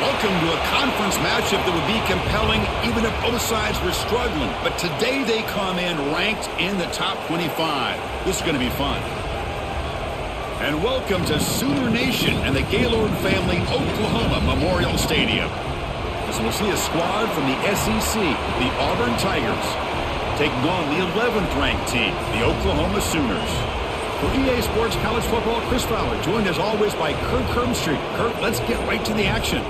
Welcome to a conference matchup that would be compelling even if both sides were struggling. But today they come in ranked in the top 25. This is going to be fun. And welcome to Sooner Nation and the Gaylord Family Oklahoma Memorial Stadium. As we'll see a squad from the SEC, the Auburn Tigers, taking on the 11th ranked team, the Oklahoma Sooners. For EA Sports College Football, Chris Fowler, joined as always by Kirk Herbstreit. Kirk, let's get right to the action.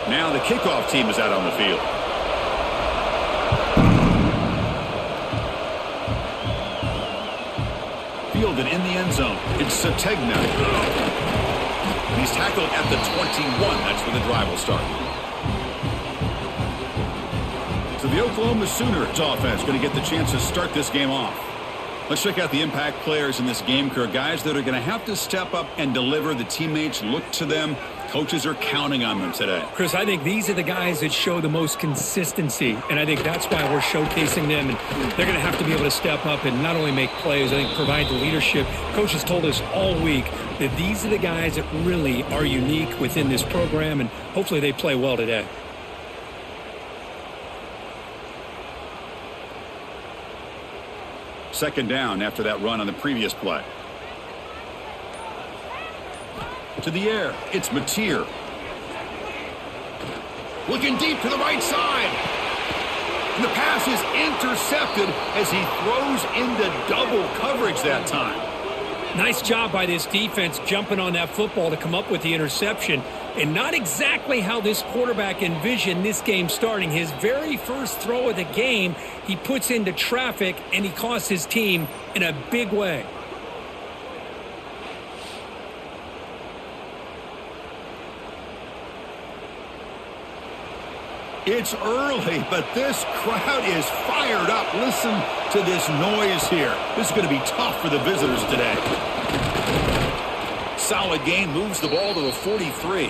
Now the kickoff team is out on the field. Fielded in the end zone. It's Sategna. And he's tackled at the 21. That's where the drive will start. So the Oklahoma Sooners offense going to get the chance to start this game off. Let's check out the impact players in this game, Kirk. Guys that are going to have to step up and deliver. The teammates look to them. Coaches are counting on them today. Chris, I think these are the guys that show the most consistency, and I think that's why we're showcasing them, and they're going to have to be able to step up and not only make plays, I think provide the leadership. Coach has told us all week that these are the guys that really are unique within this program, and hopefully they play well today. Second down after that run on the previous play. To the air, it's Mateer. Looking deep to the right side. And the pass is intercepted as he throws into double coverage that time. Nice job by this defense jumping on that football to come up with the interception. And not exactly how this quarterback envisioned this game starting. His very first throw of the game, he puts into traffic, and he costs his team in a big way. It's early, but this crowd is fired up. Listen to this noise here. This is going to be tough for the visitors today. Solid gain, moves the ball to the 43.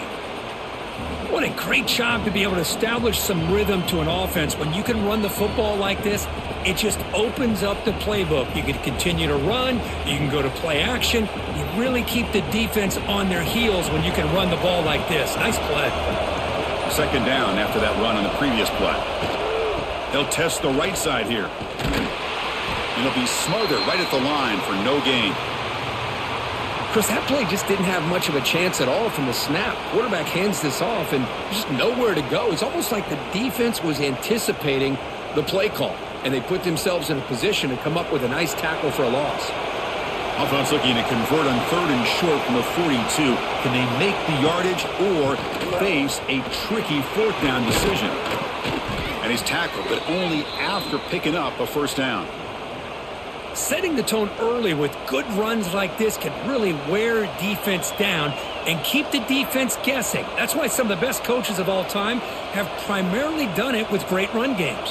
What a great job to be able to establish some rhythm to an offense. When you can run the football like this, it just opens up the playbook. You can continue to run. You can go to play action. You really keep the defense on their heels when you can run the ball like this. Nice play. Second down after that run on the previous play. They'll test the right side here. It'll be smothered right at the line for no gain. Chris, that play just didn't have much of a chance at all from the snap. Quarterback hands this off and just nowhere to go. It's almost like the defense was anticipating the play call, and they put themselves in a position to come up with a nice tackle for a loss. Offense looking to convert on 3rd and short from the 42. Can they make the yardage or face a tricky 4th down decision? And he's tackled, but only after picking up a first down. Setting the tone early with good runs like this can really wear defense down and keep the defense guessing. That's why some of the best coaches of all time have primarily done it with great run games.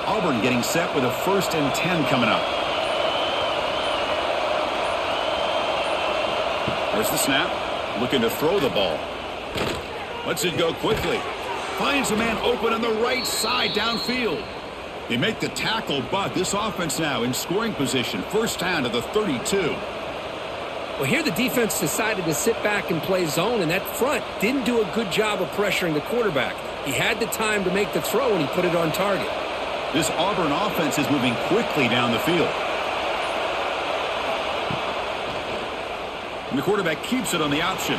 Auburn getting set with a 1st and 10 coming up. There's the snap. Looking to throw the ball. Lets it go quickly. Finds a man open on the right side downfield. They make the tackle, but this offense now in scoring position. First down to the 32. Well, here the defense decided to sit back and play zone, and that front didn't do a good job of pressuring the quarterback. He had the time to make the throw, and he put it on target. This Auburn offense is moving quickly down the field. And the quarterback keeps it on the option.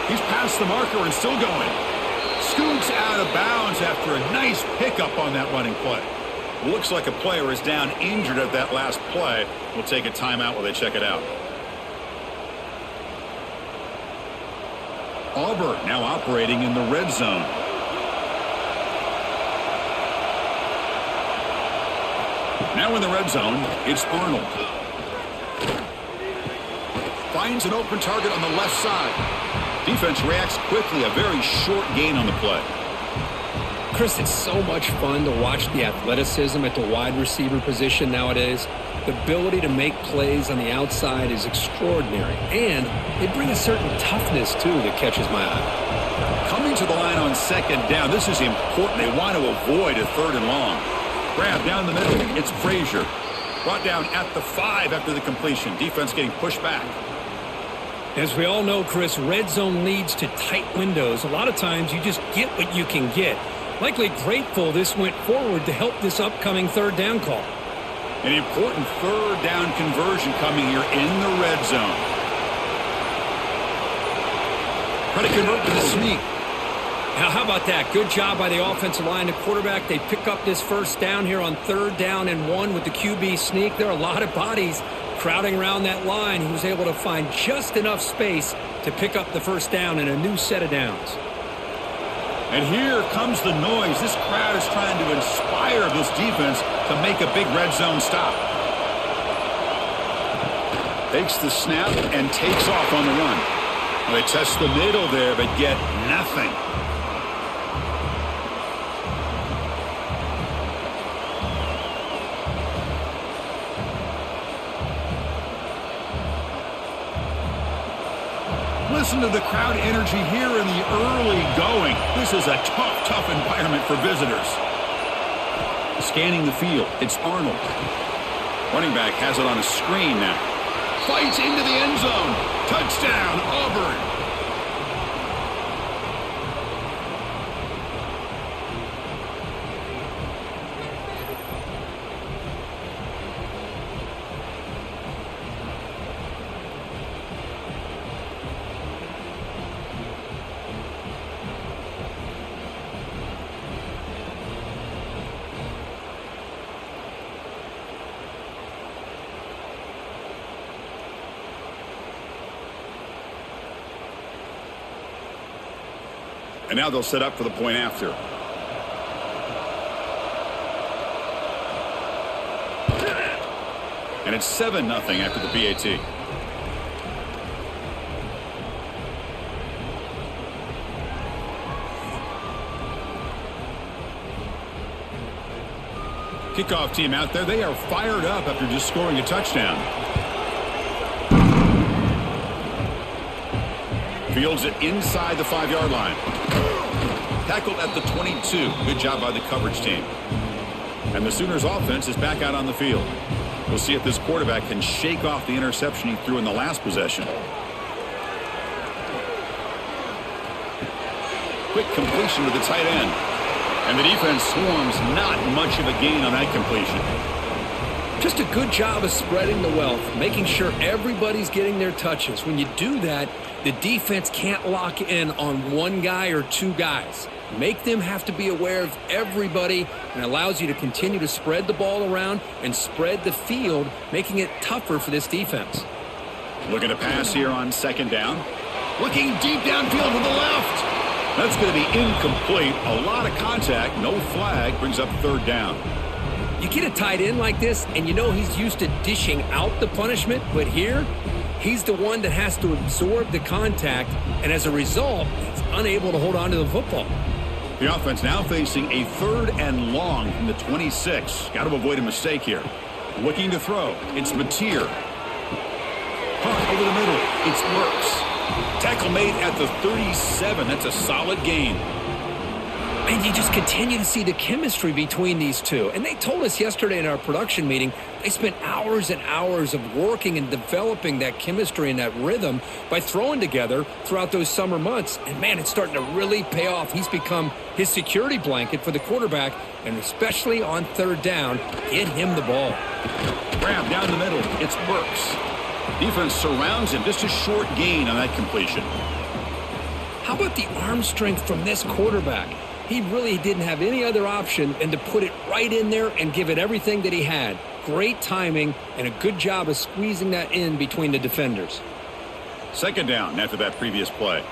He's past the marker and still going. Scoots out of bounds after a nice pickup on that running play. Looks like a player is down injured at that last play. We'll take a timeout while they check it out. Auburn now operating in the red zone. Now in the red zone, it's Arnold. Finds an open target on the left side. Defense reacts quickly, a very short gain on the play. Chris, it's so much fun to watch the athleticism at the wide receiver position nowadays. The ability to make plays on the outside is extraordinary, and they bring a certain toughness, too, that catches my eye. Coming to the line on second down. This is important. They want to avoid a third and long. Grab down the middle. It's Frazier. Brought down at the 5 after the completion. Defense getting pushed back. As we all know, Chris, red zone leads to tight windows. A lot of times you just get what you can get. Likely grateful this went forward to help this upcoming third down call. An important third down conversion coming here in the red zone. Try to convert to the sneak. Now, how about that? Good job by the offensive line. The quarterback, they pick up this first down here on 3rd down and 1 with the QB sneak. There are a lot of bodies crowding around that line. He was able to find just enough space to pick up the first down in a new set of downs. And here comes the noise. This crowd is trying to inspire this defense to make a big red zone stop. Takes the snap and takes off on the run. Well, they test the middle there, but get nothing. Listen to the crowd energy here in the early going. This is a tough environment for visitors. Scanning the field, it's Arnold. Running back has it on a screen now. Fights into the end zone. Touchdown, Auburn. And now they'll set up for the point after. And it's 7-0 after the PAT. Kickoff team out there. They are fired up after just scoring a touchdown. Fields it inside the 5-yard line. Tackled at the 22. Good job by the coverage team. And the Sooners offense is back out on the field. We'll see if this quarterback can shake off the interception he threw in the last possession. Quick completion to the tight end. And the defense swarms, not much of a gain on that completion. Just a good job of spreading the wealth, making sure everybody's getting their touches. When you do that, the defense can't lock in on one guy or two guys. Make them have to be aware of everybody, and allows you to continue to spread the ball around and spread the field, making it tougher for this defense. Looking to pass here on second down. Looking deep downfield to the left. That's going to be incomplete. A lot of contact, no flag, brings up third down. You get a tight end like this, and you know he's used to dishing out the punishment, but here, he's the one that has to absorb the contact, and as a result, he's unable to hold on to the football. The offense now facing a 3rd and long from the 26. Got to avoid a mistake here. Looking to throw. It's Mateer. Punt over the middle. It's Burks. Tackle made at the 37. That's a solid gain. And you just continue to see the chemistry between these two. And they told us yesterday in our production meeting, they spent hours and hours of working and developing that chemistry and that rhythm by throwing together throughout those summer months. And, man, it's starting to really pay off. He's become his security blanket for the quarterback, and especially on third down, get him the ball. Grab down the middle. It's Burks. Defense surrounds him. Just a short gain on that completion. How about the arm strength from this quarterback? He really didn't have any other option than to put it right in there and give it everything that he had. Great timing and a good job of squeezing that in between the defenders. Second down after that previous play.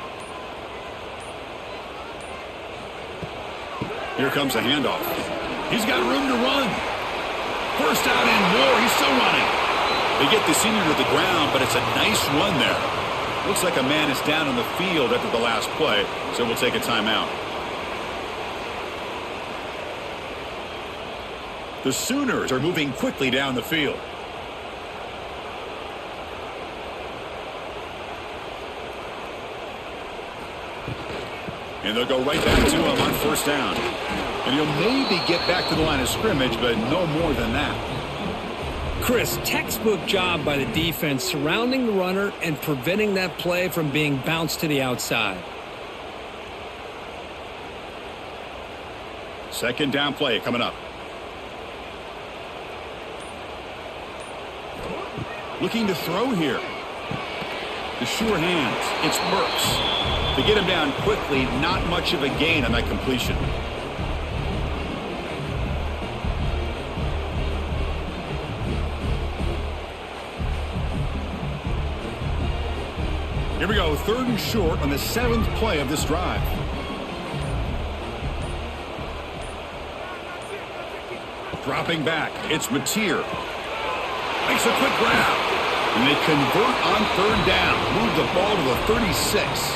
Here comes a handoff. He's got room to run. First down and more. He's still running. They get the senior to the ground, but it's a nice run there. Looks like a man is down on the field after the last play, so we'll take a timeout. The Sooners are moving quickly down the field. And they'll go right back to him on first down. And he'll maybe get back to the line of scrimmage, but no more than that. Chris, textbook job by the defense surrounding the runner and preventing that play from being bounced to the outside. Second down play coming up. Looking to throw here. The sure hands. It's Burks. To get him down quickly, not much of a gain on that completion. Here we go, 3rd and short on the 7th play of this drive. Dropping back, it's Mateer. Makes a quick grab. And they convert on 3rd down. Move the ball to the 36.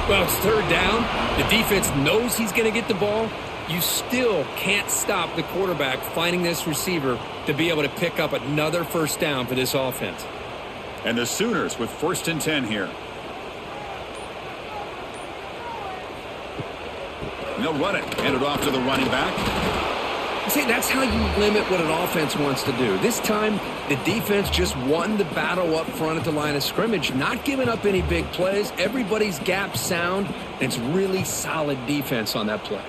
Well, it's 3rd down. The defense knows he's going to get the ball. You still can't stop the quarterback finding this receiver to be able to pick up another first down for this offense. And the Sooners with 1st and 10 here. And they'll run it. Hand it off to the running back. See, that's how you limit what an offense wants to do. This time, the defense just won the battle up front at the line of scrimmage, not giving up any big plays. Everybody's gap sound, and it's really solid defense on that play.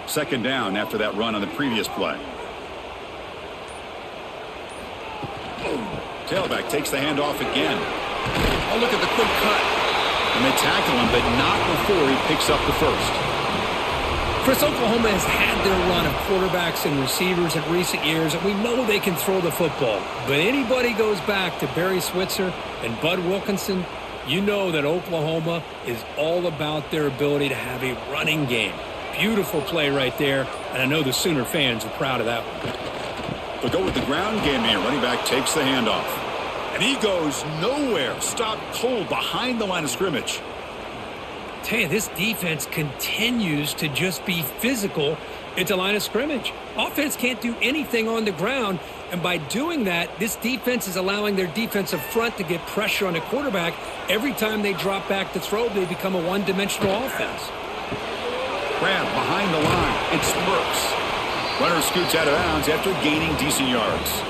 2nd down after that run on the previous play. Tailback takes the handoff again. Oh, look at the quick cut. And they tackle him, but not before he picks up the first. Chris, Oklahoma has had their run of quarterbacks and receivers in recent years, and we know they can throw the football. But anybody goes back to Barry Switzer and Bud Wilkinson, you know that Oklahoma is all about their ability to have a running game. Beautiful play right there, and I know the Sooner fans are proud of that one. They'll go with the ground game here. Running back takes the handoff. And he goes nowhere. Stopped cold behind the line of scrimmage. Tell you, this defense continues to just be physical at the line of scrimmage. Offense can't do anything on the ground, and by doing that, this defense is allowing their defensive front to get pressure on the quarterback. Every time they drop back to throw, they become a one-dimensional offense. Grab behind the line. It's Brooks. Runner scoots out of bounds after gaining decent yards.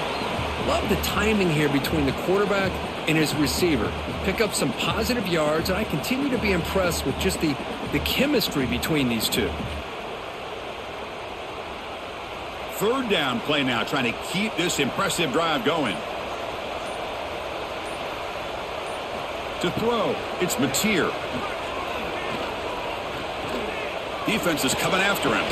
Love the timing here between the quarterback and his receiver. Pick up some positive yards, and I continue to be impressed with just the chemistry between these two. 3rd down play now, trying to keep this impressive drive going. To throw, it's Mateer. Defense is coming after him.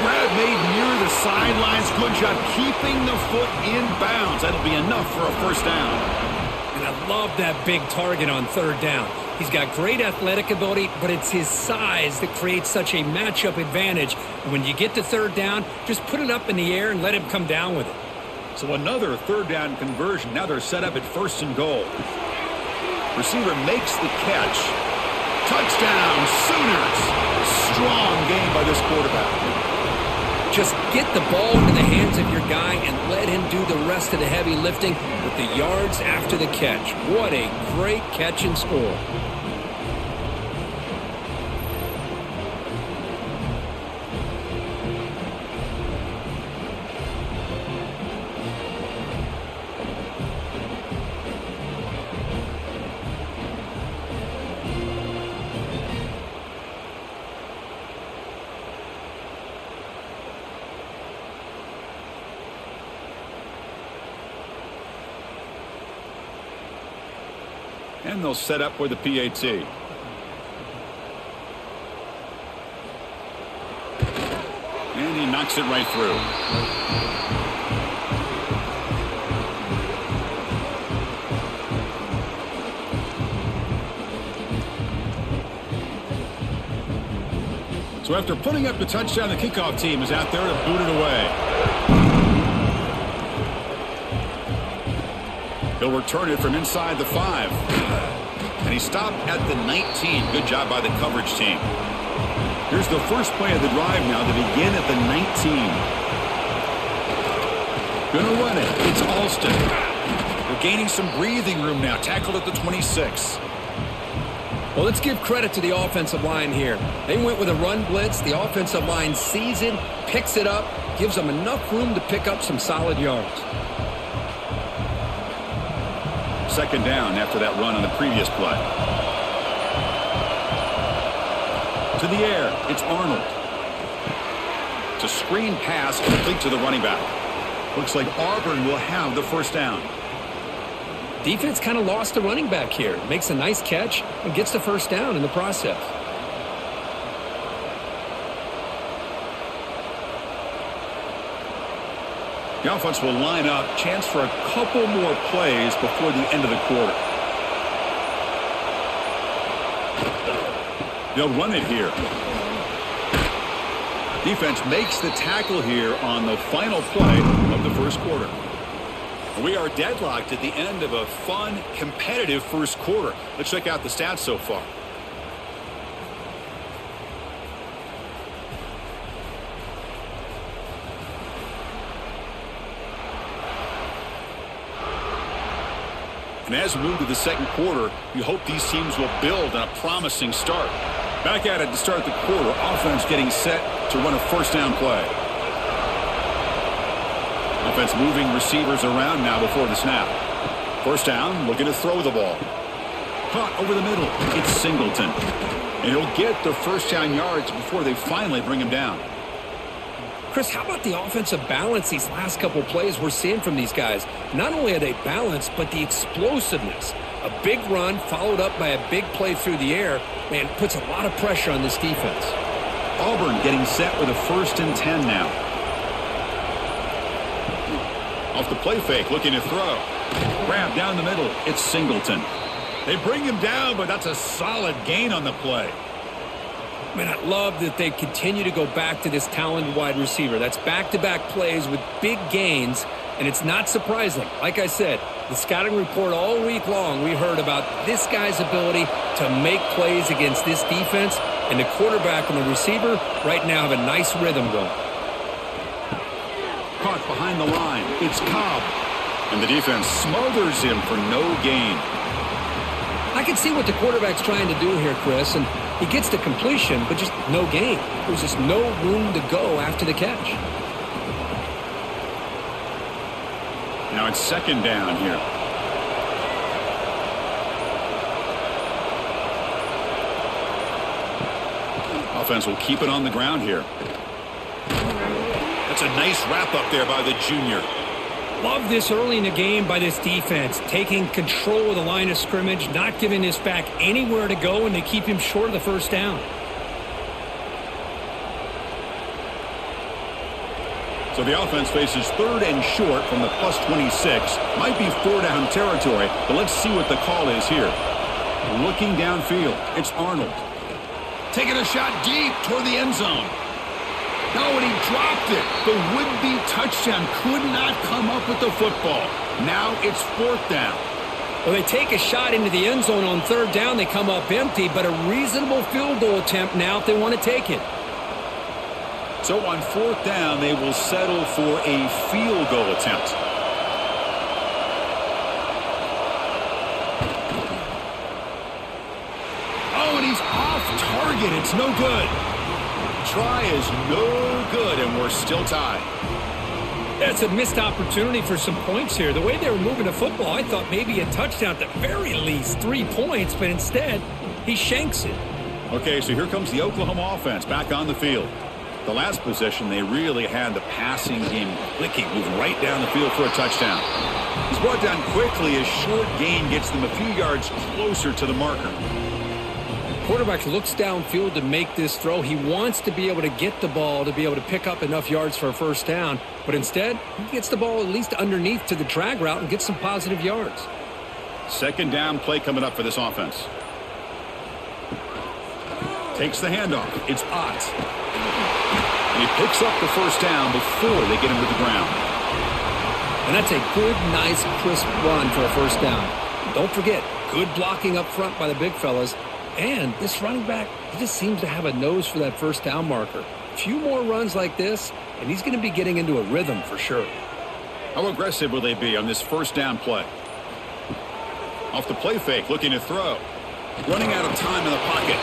Grab made near the sidelines. Good job keeping the foot in bounds. That'll be enough for a first down. And I love that big target on 3rd down. He's got great athletic ability, but it's his size that creates such a matchup advantage. And when you get to 3rd down, just put it up in the air and let him come down with it. So another 3rd down conversion. Now they're set up at 1st and goal. Receiver makes the catch. Touchdown, Sooners. Strong game by this quarterback. Just get the ball into the hands of your guy and let him do the rest of the heavy lifting with the yards after the catch. What a great catch and score. And they'll set up for the PAT. And he knocks it right through. So after putting up the touchdown, the kickoff team is out there to boot it away. He'll return it from inside the 5. And he stopped at the 19. Good job by the coverage team. Here's the first play of the drive now to begin at the 19. Gonna run it. It's Alston. We're gaining some breathing room now. Tackled at the 26. Well, let's give credit to the offensive line here. They went with a run blitz. The offensive line sees it, picks it up, gives them enough room to pick up some solid yards. Second down after that run on the previous play. To the air, it's Arnold. It's a screen pass complete to the running back. Looks like Auburn will have the first down. Defense kind of lost the running back here. Makes a nice catch and gets the first down in the process. The offense will line up. Chance for a couple more plays before the end of the quarter. They'll run it here. Defense makes the tackle here on the final play of the first quarter. We are deadlocked at the end of a fun, competitive first quarter. Let's check out the stats so far. And as we move to the second quarter, you hope these teams will build on a promising start. Back at it to start the quarter. Offense getting set to run a first down play. Offense moving receivers around now before the snap. First down, looking to throw the ball. Caught over the middle. It's Singleton. And he'll get the first down yards before they finally bring him down. Chris, how about the offensive balance these last couple plays we're seeing from these guys? Not only are they balanced, but the explosiveness. A big run followed up by a big play through the air, man, puts a lot of pressure on this defense. Auburn getting set with a 1st and 10 now. Off the play fake, looking to throw. Grab down the middle. It's Singleton. They bring him down, but that's a solid gain on the play. Man, I love that they continue to go back to this talented wide receiver. That's back-to-back plays with big gains, and it's not surprising. Like I said, the scouting report all week long, we heard about this guy's ability to make plays against this defense, and the quarterback and the receiver right now have a nice rhythm going. Caught behind the line. It's Cobb. And the defense smothers him for no gain. I can see what the quarterback's trying to do here, Chris, and he gets the completion, but just no gain. There's just no room to go after the catch. Now it's second down here. Offense will keep it on the ground here. That's a nice wrap up there by the junior. Love this early in the game by this defense, taking control of the line of scrimmage, not giving this back anywhere to go, and they keep him short of the first down. So the offense faces 3rd and short from the +26. Might be 4-down territory, but let's see what the call is here. Looking downfield, it's Arnold. Taking a shot deep toward the end zone. No, and he dropped it. The would-be touchdown could not come up with the football. Now it's 4th down. Well, they take a shot into the end zone on 3rd down. They come up empty, but a reasonable field goal attempt now if they want to take it. So on 4th down, they will settle for a field goal attempt. Oh, and he's off target. It's no good. Try is no good, and we're still tied. That's a missed opportunity for some points here. The way they were moving the football, I thought maybe a touchdown, at the very least 3 points, but instead, he shanks it. Okay, so here comes the Oklahoma offense back on the field. The last possession, they really had the passing game clicking, moving right down the field for a touchdown. He's brought down quickly. A short gain gets them a few yards closer to the marker. Quarterback looks downfield to make this throw. He wants to be able to get the ball to be able to pick up enough yards for a first down, but instead, he gets the ball at least underneath to the drag route and gets some positive yards. Second down play coming up for this offense. Takes the handoff. It's Ott. And he picks up the first down before they get him to the ground. And that's a good, nice, crisp run for a first down. Don't forget, good blocking up front by the big fellas. And this running back, he just seems to have a nose for that first down marker. A few more runs like this, and he's going to be getting into a rhythm for sure. How aggressive will they be on this first down play? Off the play fake, looking to throw. Running out of time in the pocket.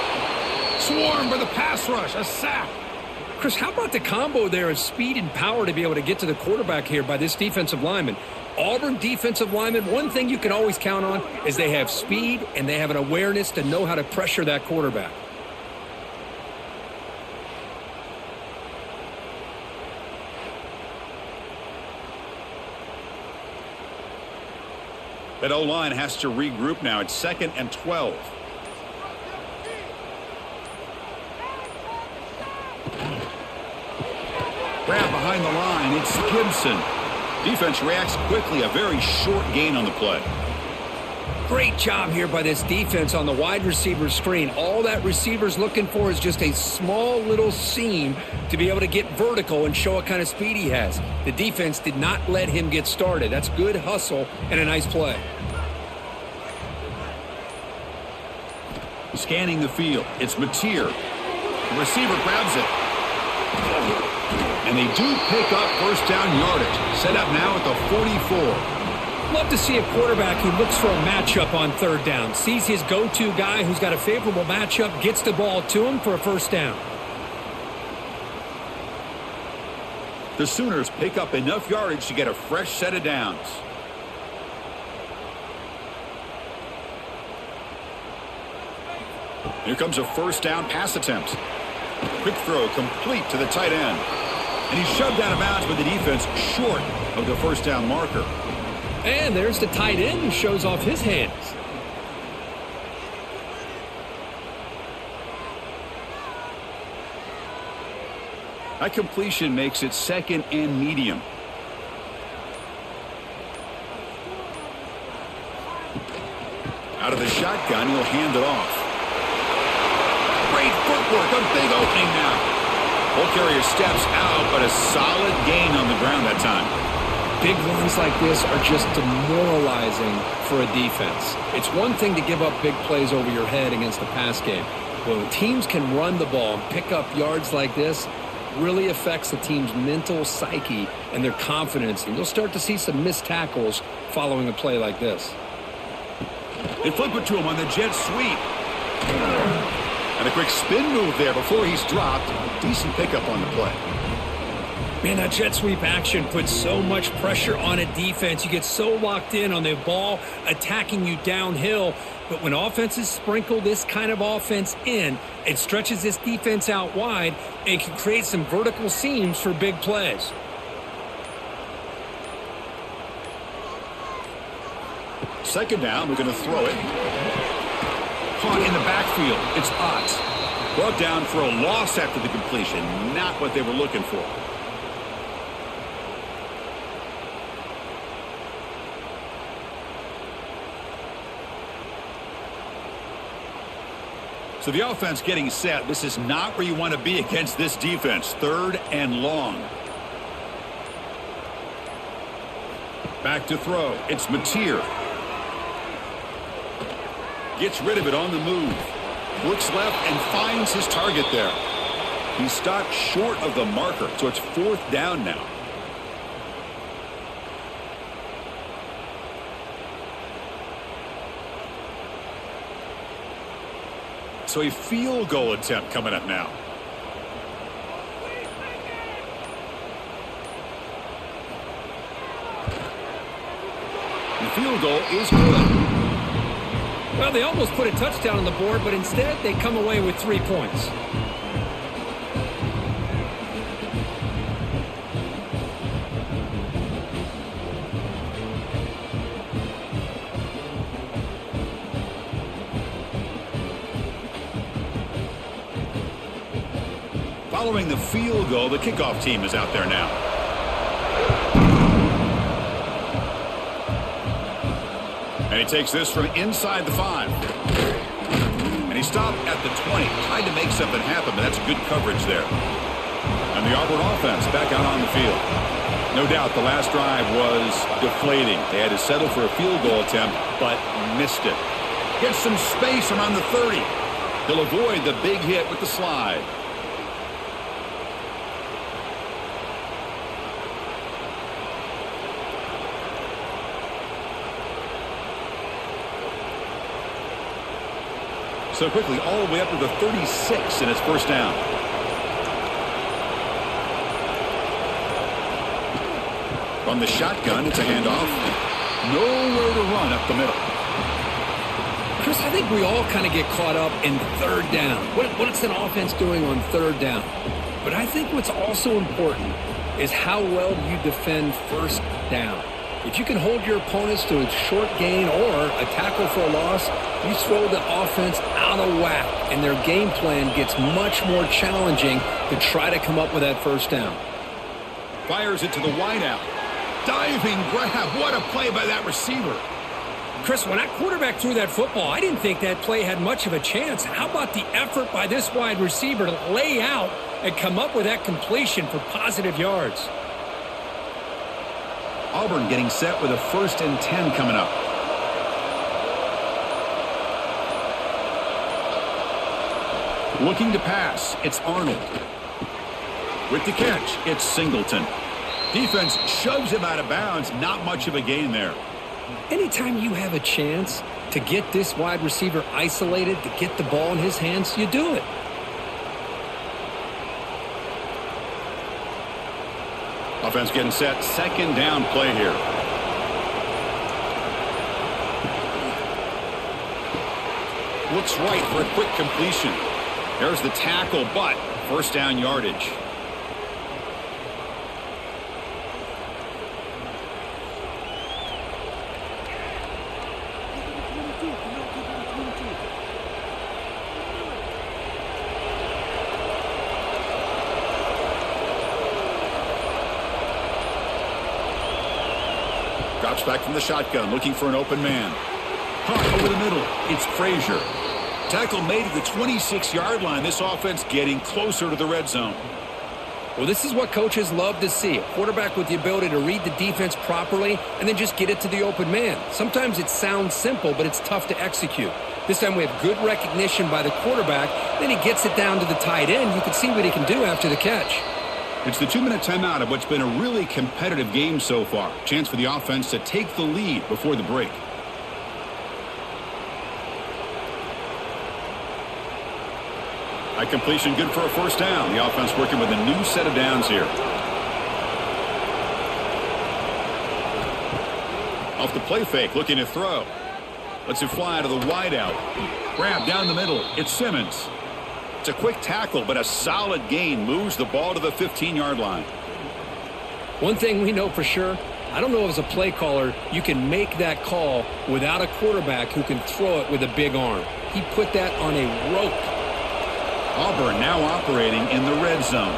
Swarm for the pass rush. A sack. Chris, how about the combo there of speed and power to be able to get to the quarterback here by this defensive lineman? Auburn defensive lineman, one thing you can always count on is they have speed and they have an awareness to know how to pressure that quarterback. That O-line has to regroup now. It's 2nd and 12. Grab behind the line. It's Gibson. Defense reacts quickly. A very short gain on the play. Great job here by this defense on the wide receiver screen. All that receiver's looking for is just a small little seam to be able to get vertical and show what kind of speed he has. The defense did not let him get started. That's good hustle and a nice play. Scanning the field. It's Mateer. The receiver grabs it. And they do pick up first down yardage. Set up now at the 44. Love to see a quarterback who looks for a matchup on 3rd down. Sees his go-to guy who's got a favorable matchup, gets the ball to him for a first down. The Sooners pick up enough yardage to get a fresh set of downs. Here comes a first down pass attempt. Quick throw complete to the tight end. And he's shoved out of bounds by the defense short of the first down marker. And there's the tight end who shows off his hands. That completion makes it 2nd and medium. Out of the shotgun, he'll hand it off. Great footwork, a big opening now. Ball carrier steps out, but a solid gain on the ground that time. Big runs like this are just demoralizing for a defense. It's one thing to give up big plays over your head against the pass game. But when teams can run the ball and pick up yards like this, really affects the team's mental psyche and their confidence. And you'll start to see some missed tackles following a play like this. They flip it to him on the jet sweep. And a quick spin move there before he's dropped. Decent pickup on the play. Man, that jet sweep action puts so much pressure on a defense. You get so locked in on the ball attacking you downhill. But when offenses sprinkle this kind of offense in, it stretches this defense out wide and can create some vertical seams for big plays. Second down, we're going to throw it. Caught in the backfield. It's Ott. Brought down for a loss after the completion. Not what they were looking for. So the offense getting set. This is not where you want to be against this defense. 3rd and long. Back to throw. It's Mateer. Gets rid of it on the move. Looks left and finds his target there. He stopped short of the marker, so it's 4th down now. So a field goal attempt coming up now. The field goal is good. Well, they almost put a touchdown on the board, but instead they come away with 3 points. Following the field goal, the kickoff team is out there now. And he takes this from inside the 5. And he stopped at the 20. Tried to make something happen, but that's good coverage there. And the Auburn offense back out on the field. No doubt the last drive was deflating. They had to settle for a field goal attempt, but missed it. Gets some space around the 30. He'll avoid the big hit with the slide. So quickly, all the way up to the 36, and it's first down. From the shotgun, it's a handoff. Nowhere to run up the middle. Chris, I think we all kind of get caught up in third down. What's an offense doing on third down? But I think what's also important is how well you defend first down. If you can hold your opponents to a short gain or a tackle for a loss, you throw the offense out of whack, and their game plan gets much more challenging to try to come up with that first down. Fires it to the wideout. Diving grab. What a play by that receiver. Chris, when that quarterback threw that football, I didn't think that play had much of a chance. How about the effort by this wide receiver to lay out and come up with that completion for positive yards? Auburn getting set with a 1st and 10 coming up. Looking to pass, it's Arnold. With the catch, it's Singleton. Defense shoves him out of bounds. Not much of a gain there. Anytime you have a chance to get this wide receiver isolated, to get the ball in his hands, you do it. Offense getting set. 2nd down play here. Looks right for a quick completion. There's the tackle, but first down yardage. Drops back from the shotgun, looking for an open man. Caught over the middle. It's Frazier. Tackle made at the 26-yard line. This offense getting closer to the red zone. Well, this is what coaches love to see. A quarterback with the ability to read the defense properly and then just get it to the open man. Sometimes it sounds simple, but it's tough to execute. This time we have good recognition by the quarterback. Then he gets it down to the tight end. You can see what he can do after the catch. It's the 2-minute timeout of what's been a really competitive game so far. Chance for the offense to take the lead before the break. High completion, good for a first down. The offense working with a new set of downs here. Off the play fake, looking to throw. Lets it fly to the wideout. Grab down the middle. It's Simmons. It's a quick tackle, but a solid gain. Moves the ball to the 15-yard line. One thing we know for sure, I don't know as a play caller, you can make that call without a quarterback who can throw it with a big arm. He put that on a rope. Auburn now operating in the red zone.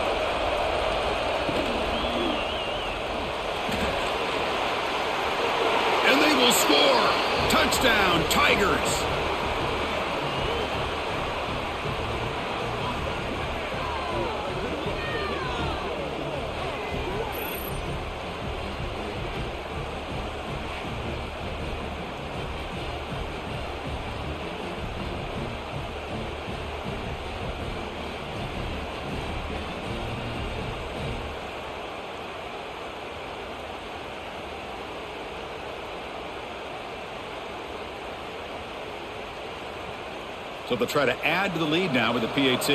And they will score. Touchdown, Tigers. So they'll try to add to the lead now with the PAT.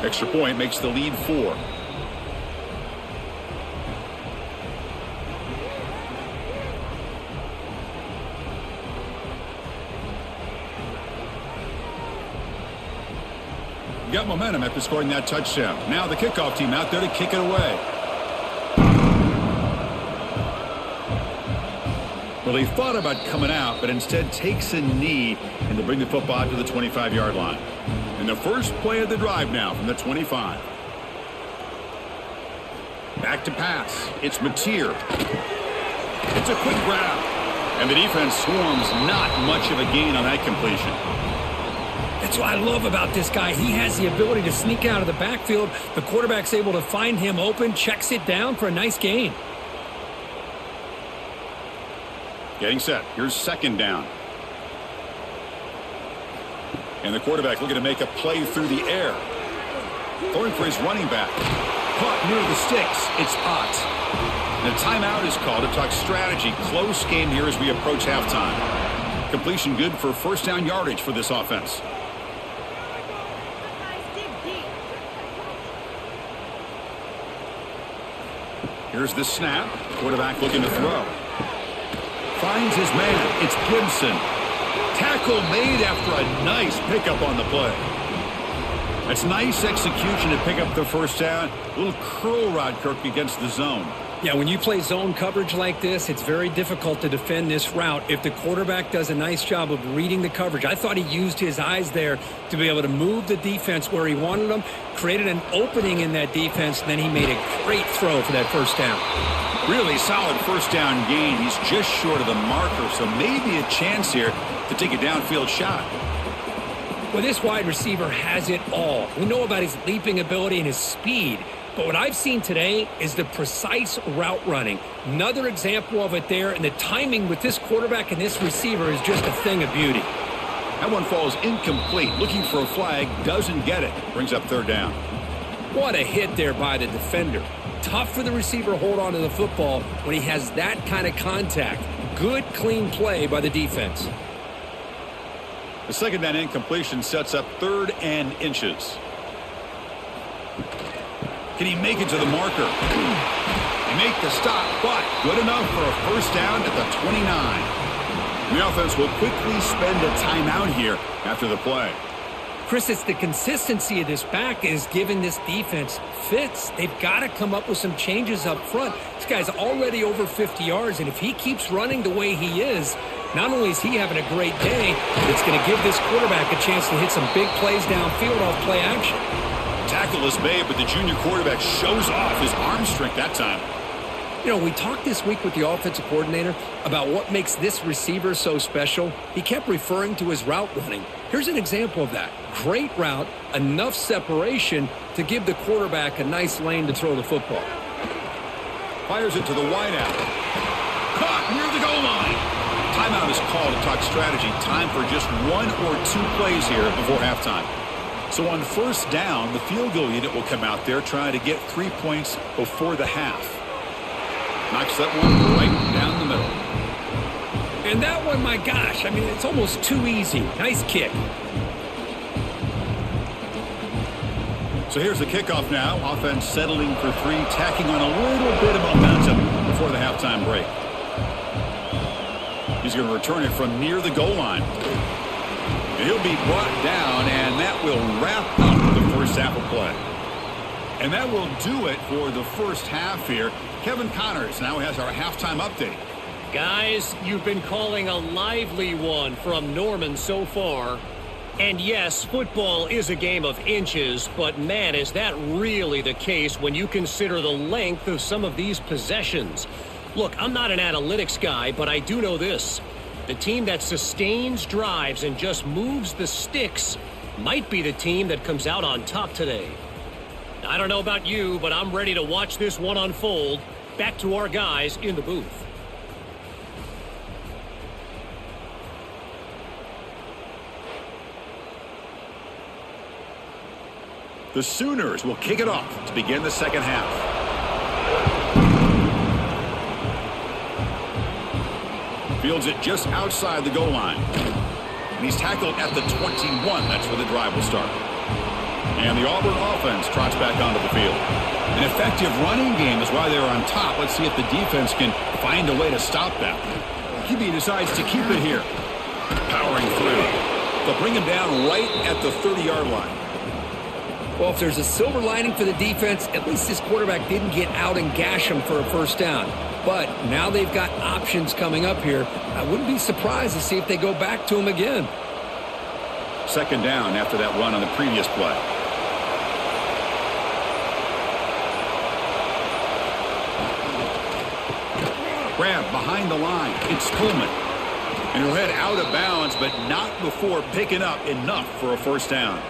Extra point makes the lead 4. Got momentum after scoring that touchdown. Now the kickoff team out there to kick it away. Well, he thought about coming out, but instead takes a knee, and they bring the football out to the 25-yard line. And the first play of the drive now from the 25. Back to pass. It's Mateer. It's a quick grab. And the defense swarms. Not much of a gain on that completion. That's what I love about this guy. He has the ability to sneak out of the backfield. The quarterback's able to find him open, checks it down for a nice gain. Getting set. Here's second down. And the quarterback looking to make a play through the air. Throwing for his running back. Caught near the sticks. It's Ott. And a timeout is called to talk strategy. Close game here as we approach halftime. Completion good for first down yardage for this offense. Here's the snap. Quarterback looking to throw. Finds his man. It's Gibson. Tackle made after a nice pickup on the play. That's nice execution to pick up the first down. A little curl rod, Kirk, against the zone. Yeah, when you play zone coverage like this, it's very difficult to defend this route if the quarterback does a nice job of reading the coverage. I thought he used his eyes there to be able to move the defense where he wanted them, created an opening in that defense, and then he made a great throw for that first down. Really solid first down gain. He's just short of the marker, so maybe a chance here to take a downfield shot. Well, this wide receiver has it all. We know about his leaping ability and his speed. But what I've seen today is the precise route running. Another example of it there, and the timing with this quarterback and this receiver is just a thing of beauty. That one falls incomplete. Looking for a flag, doesn't get it. Brings up third down. What a hit there by the defender. Tough for the receiver to hold on to the football when he has that kind of contact. Good, clean play by the defense. The second down incompletion sets up 3rd and inches. Can he make it to the marker? They make the stop, but good enough for a first down at the 29. The offense will quickly spend a timeout here after the play. Chris, it's the consistency of this back is giving this defense fits. They've got to come up with some changes up front. This guy's already over 50 yards, and if he keeps running the way he is, not only is he having a great day, but it's going to give this quarterback a chance to hit some big plays downfield off play action. Tackle is made, but the junior quarterback shows off his arm strength that time. You know, we talked this week with the offensive coordinator about what makes this receiver so special. He kept referring to his route running. Here's an example of that. Great route, enough separation to give the quarterback a nice lane to throw the football. Fires it to the wideout. Caught near the goal line. Timeout is called to talk strategy. Time for just 1 or 2 plays here before halftime. So on first down, the field goal unit will come out there trying to get 3 points before the half. Knocks that one right down the middle. And that one, my gosh, I mean, it's almost too easy. Nice kick. So here's the kickoff now. Offense settling for 3, tacking on a little bit of momentum before the halftime break. He's going to return it from near the goal line. And he'll be brought down, and that will wrap up the first half of play. And that will do it for the first half here. Kevin Connors now has our halftime update. Guys, you've been calling a lively one from Norman so far. And yes, football is a game of inches, but man, is that really the case when you consider the length of some of these possessions. Look, I'm not an analytics guy, but I do know this. The team that sustains drives and just moves the sticks might be the team that comes out on top today. I don't know about you, but I'm ready to watch this one unfold. Back to our guys in the booth. The Sooners will kick it off to begin the second half. Fields it just outside the goal line. And he's tackled at the 21. That's where the drive will start. And the Auburn offense trots back onto the field. An effective running game is why they're on top. Let's see if the defense can find a way to stop that. QB decides to keep it here. Powering through. They'll bring him down right at the 30-yard line. Well, if there's a silver lining for the defense, at least this quarterback didn't get out and gash him for a first down. But now they've got options coming up here. I wouldn't be surprised to see if they go back to him again. Second down after that run on the previous play. Grab behind the line. It's Coleman. And he'll head out of bounds, but not before picking up enough for a first down.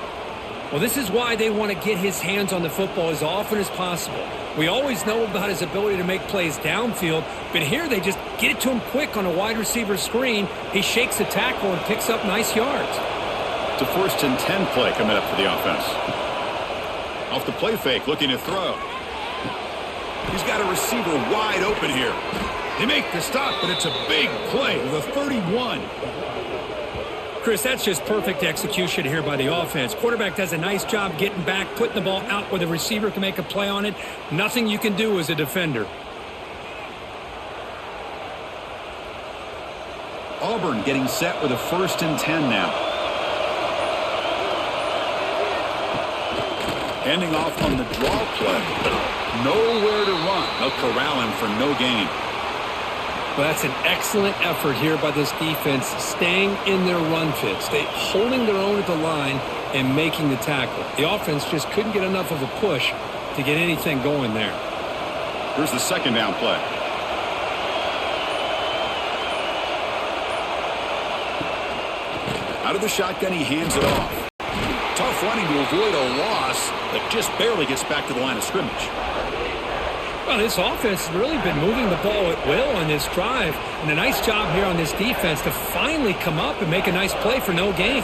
Well, this is why they want to get his hands on the football as often as possible. We always know about his ability to make plays downfield, but here they just get it to him quick on a wide receiver screen. He shakes the tackle and picks up nice yards. It's a 1st and 10 play coming up for the offense. Off the play fake, looking to throw. He's got a receiver wide open here. They make the stop, but it's a big play to the 31. Chris, that's just perfect execution here by the offense. Quarterback does a nice job getting back, putting the ball out where the receiver can make a play on it. Nothing you can do as a defender. Auburn getting set with a 1st and 10 now. Handing off on the draw play. Nowhere to run. They'll corral him for no gain. Well, that's an excellent effort here by this defense, staying in their run fit, holding their own at the line and making the tackle. The offense just couldn't get enough of a push to get anything going there. Here's the 2nd down play. Out of the shotgun, he hands it off. Tough running to avoid a loss, but just barely gets back to the line of scrimmage. Well, this offense has really been moving the ball at will on this drive. And a nice job here on this defense to finally come up and make a nice play for no gain.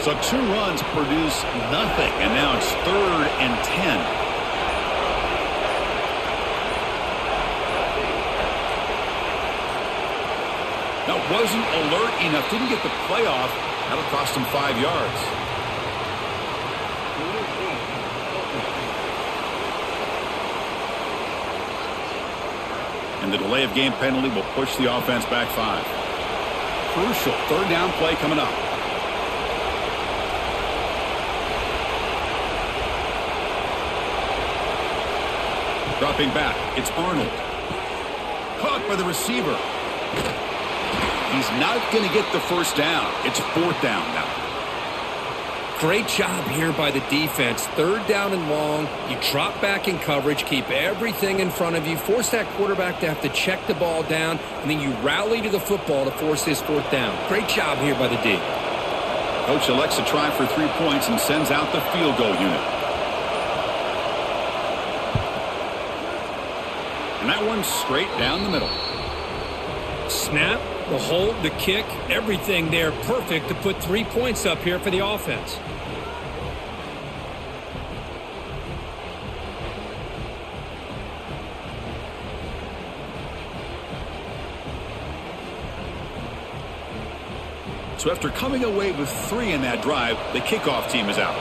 So 2 runs produce nothing, and now it's 3rd and 10. That wasn't alert enough. Didn't get the play off. That'll cost him 5 yards. And the delay of game penalty will push the offense back 5. Crucial 3rd down play coming up. Dropping back, it's Arnold. Caught by the receiver. He's not going to get the 1st down. It's 4th down now. Great job here by the defense. 3rd down and long. You drop back in coverage, keep everything in front of you, force that quarterback to have to check the ball down, and then you rally to the football to force this 4th down. Great job here by the D. Coach elects to try for 3 points and sends out the field goal unit. And that one's straight down the middle. Snap, the hold, the kick, everything there perfect to put 3 points up here for the offense. So after coming away with 3 in that drive, the kickoff team is out.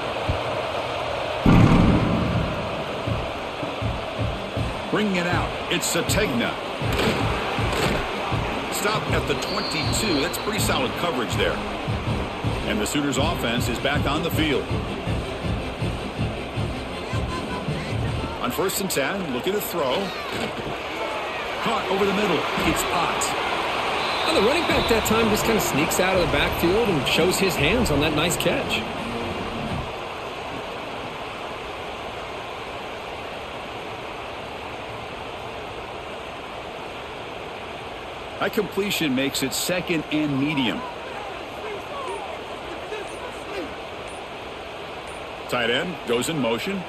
Bringing it out, it's Sategna. Stop at the 22. That's pretty solid coverage there. And the Sooners offense is back on the field. On 1st and 10, looking to throw. Caught over the middle. It's Ott. Well, the running back that time just kind of sneaks out of the backfield and shows his hands on that nice catch. That completion makes it 2nd and medium. Tight end goes in motion.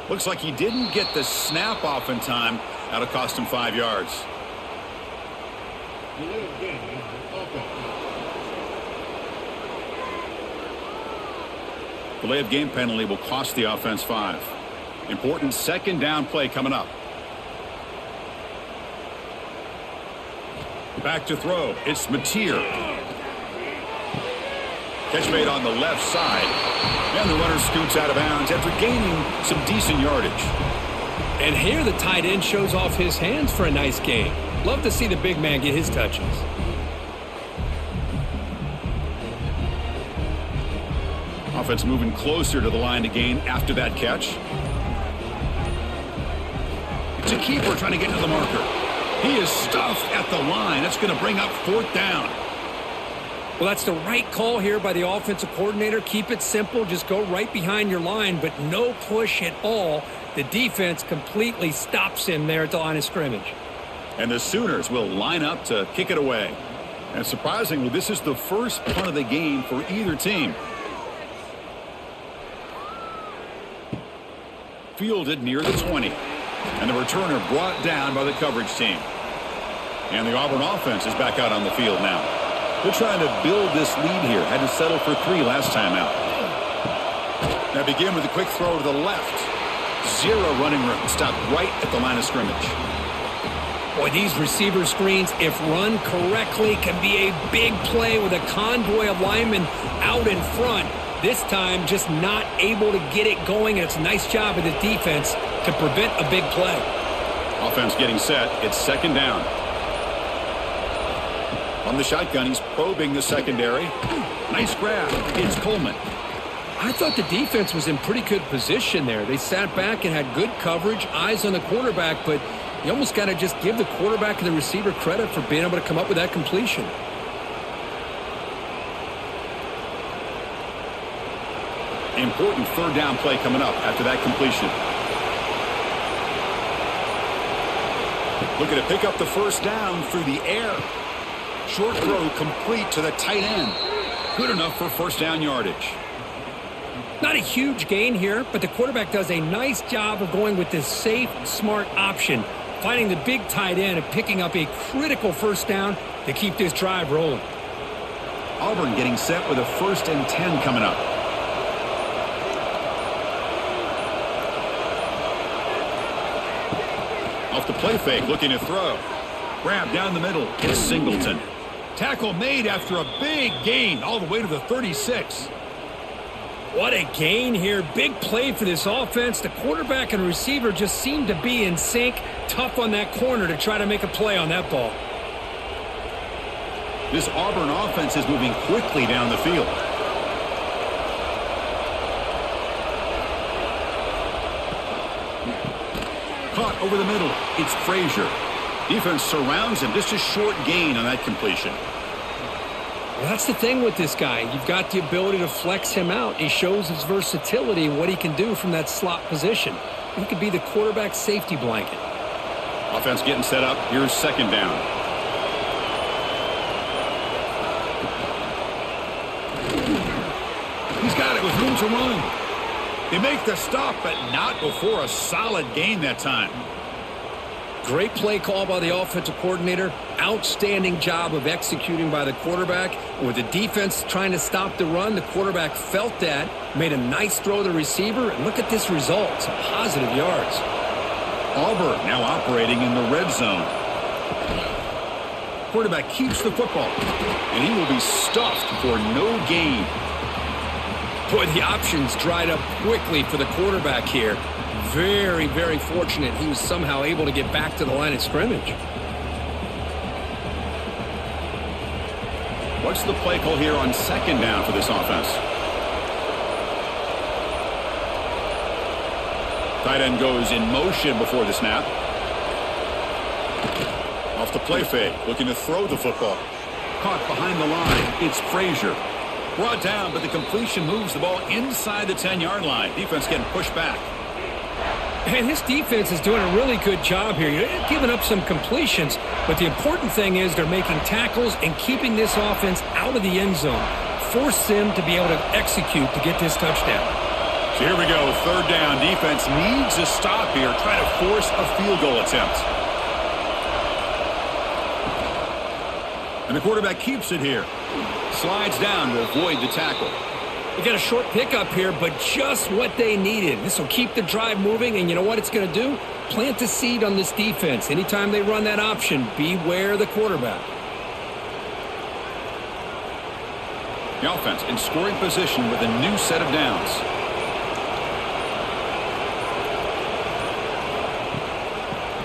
Looks like he didn't get the snap off in time. That'll cost him 5 yards. Delay of game penalty will cost the offense 5. Important 2nd down play coming up. Back to throw. It's Mateer. Catch made on the left side. And the runner scoots out of bounds after gaining some decent yardage. And here the tight end shows off his hands for a nice game. Love to see the big man get his touches. Offense moving closer to the line to gain after that catch. It's a keeper trying to get to the marker. He is stuffed at the line. That's going to bring up 4th down. Well, that's the right call here by the offensive coordinator. Keep it simple. Just go right behind your line, but no push at all. The defense completely stops him there at the line of scrimmage. And the Sooners will line up to kick it away. And surprisingly, this is the first punt of the game for either team. Fielded near the 20. And the returner brought down by the coverage team. And the Auburn offense is back out on the field now. They're trying to build this lead here. Had to settle for 3 last time out. Now begin with a quick throw to the left. Zero running room. Stopped right at the line of scrimmage. Boy, these receiver screens, if run correctly, can be a big play with a convoy of linemen out in front. This time, just not able to get it going. And it's a nice job of the defense to prevent a big play. Offense getting set. It's second down. On the shotgun, he's probing the secondary. Nice grab. It's Coleman. I thought the defense was in pretty good position there. They sat back and had good coverage, eyes on the quarterback, but you almost got to just give the quarterback and the receiver credit for being able to come up with that completion. Important third down play coming up after that completion. Looking to pick up the first down through the air. Short throw complete to the tight end. Good enough for first down yardage. Not a huge gain here, but the quarterback does a nice job of going with this safe, smart option, finding the big tight end and picking up a critical first down to keep this drive rolling. Auburn getting set with a 1st and 10 coming up. Off the play fake, looking to throw. Grab down the middle. It's Singleton. Tackle made after a big gain all the way to the 36. What a gain here. Big play for this offense. The quarterback and receiver just seem to be in sync. Tough on that corner to try to make a play on that ball. This Auburn offense is moving quickly down the field. Caught over the middle. It's Frazier. Defense surrounds him. Just a short gain on that completion. Well, that's the thing with this guy. You've got the ability to flex him out. He shows his versatility and what he can do from that slot position. He could be the quarterback safety blanket. Offense getting set up. Here's second down. He's got it with room to run. They make the stop, but not before a solid gain that time. Great play call by the offensive coordinator. Outstanding job of executing by the quarterback. With the defense trying to stop the run, the quarterback felt that, made a nice throw to the receiver, and look at this result. Some positive yards. Auburn now operating in the red zone. Quarterback keeps the football, and he will be stuffed for no gain. Boy, the options dried up quickly for the quarterback here. Very, very fortunate he was somehow able to get back to the line of scrimmage. What's the play call here on second down for this offense? Tight end goes in motion before the snap. Off the play fake, looking to throw the football. Caught behind the line. It's Frazier. Brought down, but the completion moves the ball inside the 10-yard line. Defense getting pushed back. And this defense is doing a really good job here. You're giving up some completions, but the important thing is they're making tackles and keeping this offense out of the end zone. Force them to be able to execute to get this touchdown. So here we go, third down. Defense needs a stop here, trying to force a field goal attempt. And the quarterback keeps it here. Slides down to avoid the tackle. We got a short pickup here, but just what they needed. This will keep the drive moving, and you know what it's going to do? Plant the seed on this defense. Anytime they run that option, beware the quarterback. The offense in scoring position with a new set of downs.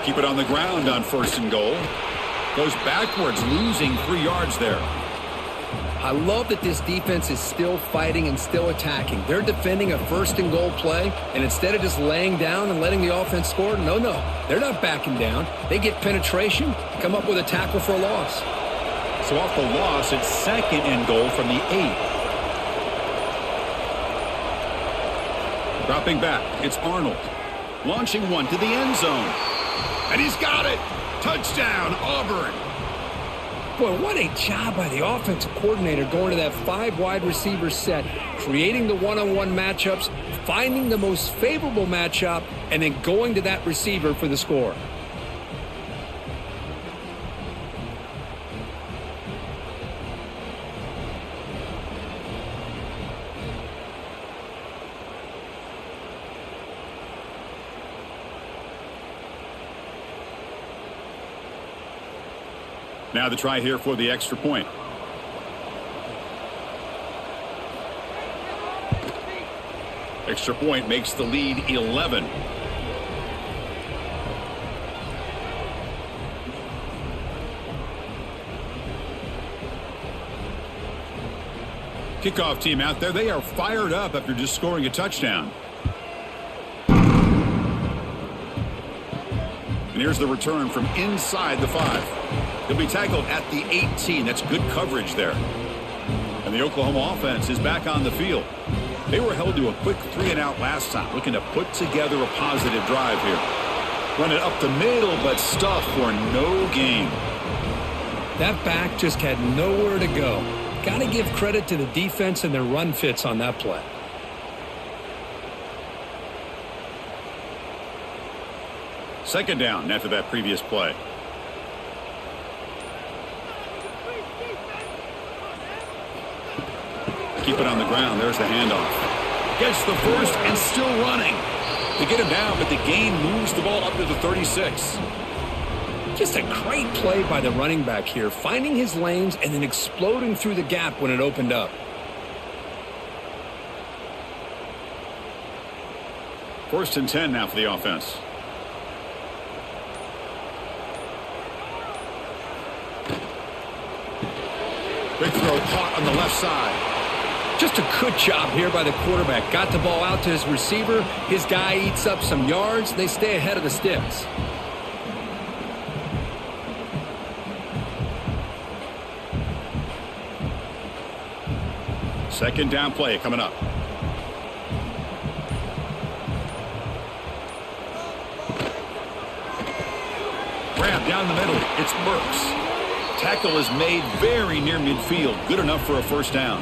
Keep it on the ground on 1st and goal. Goes backwards, losing 3 yards there. I love that this defense is still fighting and still attacking. They're defending a 1st and goal play, and instead of just laying down and letting the offense score, no, they're not backing down. They get penetration, come up with a tackle for a loss. So off the loss, it's 2nd and goal from the 8. Dropping back, it's Arnold. Launching one to the end zone. And he's got it! Touchdown, Auburn! Boy, what a job by the offensive coordinator going to that 5 wide receiver set, creating the one-on-one matchups, finding the most favorable matchup, and then going to that receiver for the score. Now the try here for the extra point. Extra point makes the lead 11. Kickoff team out there. They are fired up after just scoring a touchdown. And here's the return from inside the 5. He'll be tackled at the 18. That's good coverage there. And the Oklahoma offense is back on the field. They were held to a quick 3-and-out last time, looking to put together a positive drive here. Run it up the middle, but stuff for no gain. That back just had nowhere to go. Got to give credit to the defense and their run fits on that play. Second down after that previous play. Keep it on the ground. There's the handoff. Gets the first and still running. They get him down, but the gain moves the ball up to the 36. Just a great play by the running back here, finding his lanes and then exploding through the gap when it opened up. First and 10 now for the offense. Big throw caught on the left side. Just a good job here by the quarterback. Got the ball out to his receiver. His guy eats up some yards. They stay ahead of the sticks. Second down play coming up. Grab down the middle. It's Burks. Tackle is made very near midfield. Good enough for a first down.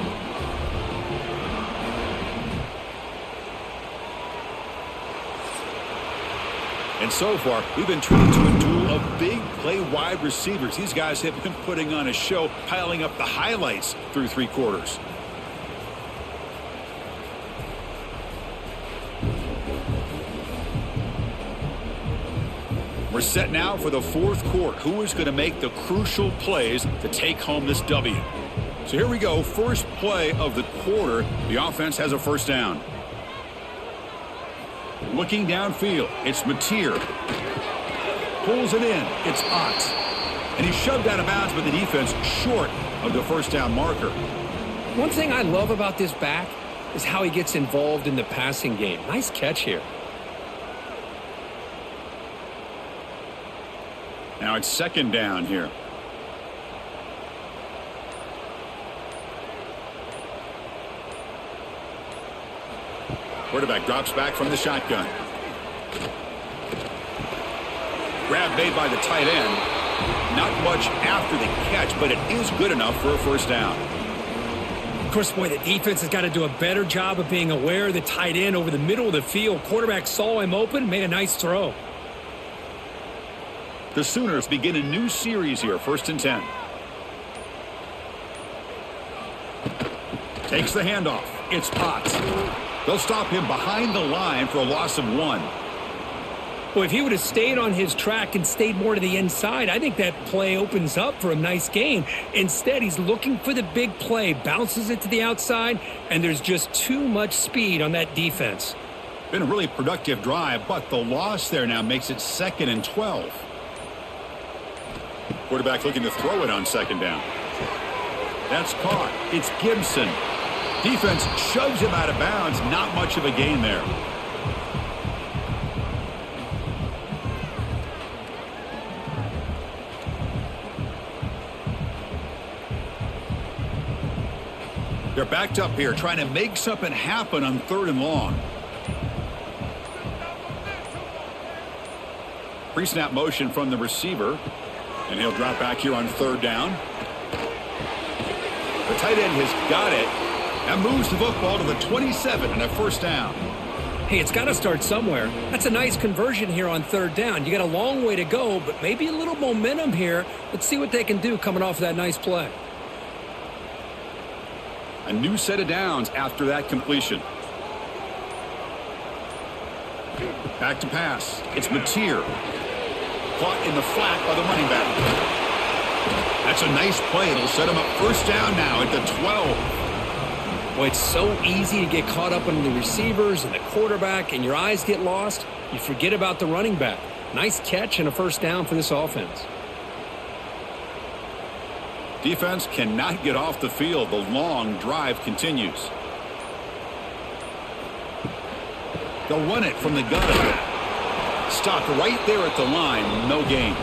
And so far, we've been treated to a duel of big play wide receivers. These guys have been putting on a show, piling up the highlights through 3 quarters. We're set now for the 4th quarter. Who is going to make the crucial plays to take home this W? So here we go. First play of the quarter. The offense has a first down. Looking downfield, it's Mateer. Pulls it in, it's Ott. And he's shoved out of bounds by the defense short of the first down marker. One thing I love about this back is how he gets involved in the passing game. Nice catch here. Now it's second down here. Quarterback drops back from the shotgun. Grab made by the tight end. Not much after the catch, but it is good enough for a first down. Of course, boy, the defense has got to do a better job of being aware of the tight end over the middle of the field. Quarterback saw him open, made a nice throw. The Sooners begin a new series here, first and 10. Takes the handoff. It's Potts. They'll stop him behind the line for a loss of 1. Boy, if he would have stayed on his track and stayed more to the inside, I think that play opens up for a nice gain. Instead, he's looking for the big play, bounces it to the outside, and there's just too much speed on that defense. Been a really productive drive, but the loss there now makes it 2nd and 12. Quarterback looking to throw it on second down. That's caught. It's Gibson. Defense shoves him out of bounds. Not much of a gain there. They're backed up here, trying to make something happen on 3rd and long. Pre-snap motion from the receiver. And he'll drop back here on 3rd down. The tight end has got it. That moves the football to the 27 and a first down. Hey, it's got to start somewhere. That's a nice conversion here on 3rd down. You got a long way to go, but maybe a little momentum here. Let's see what they can do coming off that nice play. A new set of downs after that completion. Back to pass. It's Mateer. Caught in the flat by the running back. That's a nice play. It'll set him up first down now at the 12. Well, it's so easy to get caught up on the receivers and the quarterback, and your eyes get lost. You forget about the running back. Nice catch and a first down for this offense. Defense cannot get off the field. The long drive continues. They'll run it from the gun. Stopped right there at the line. No gain.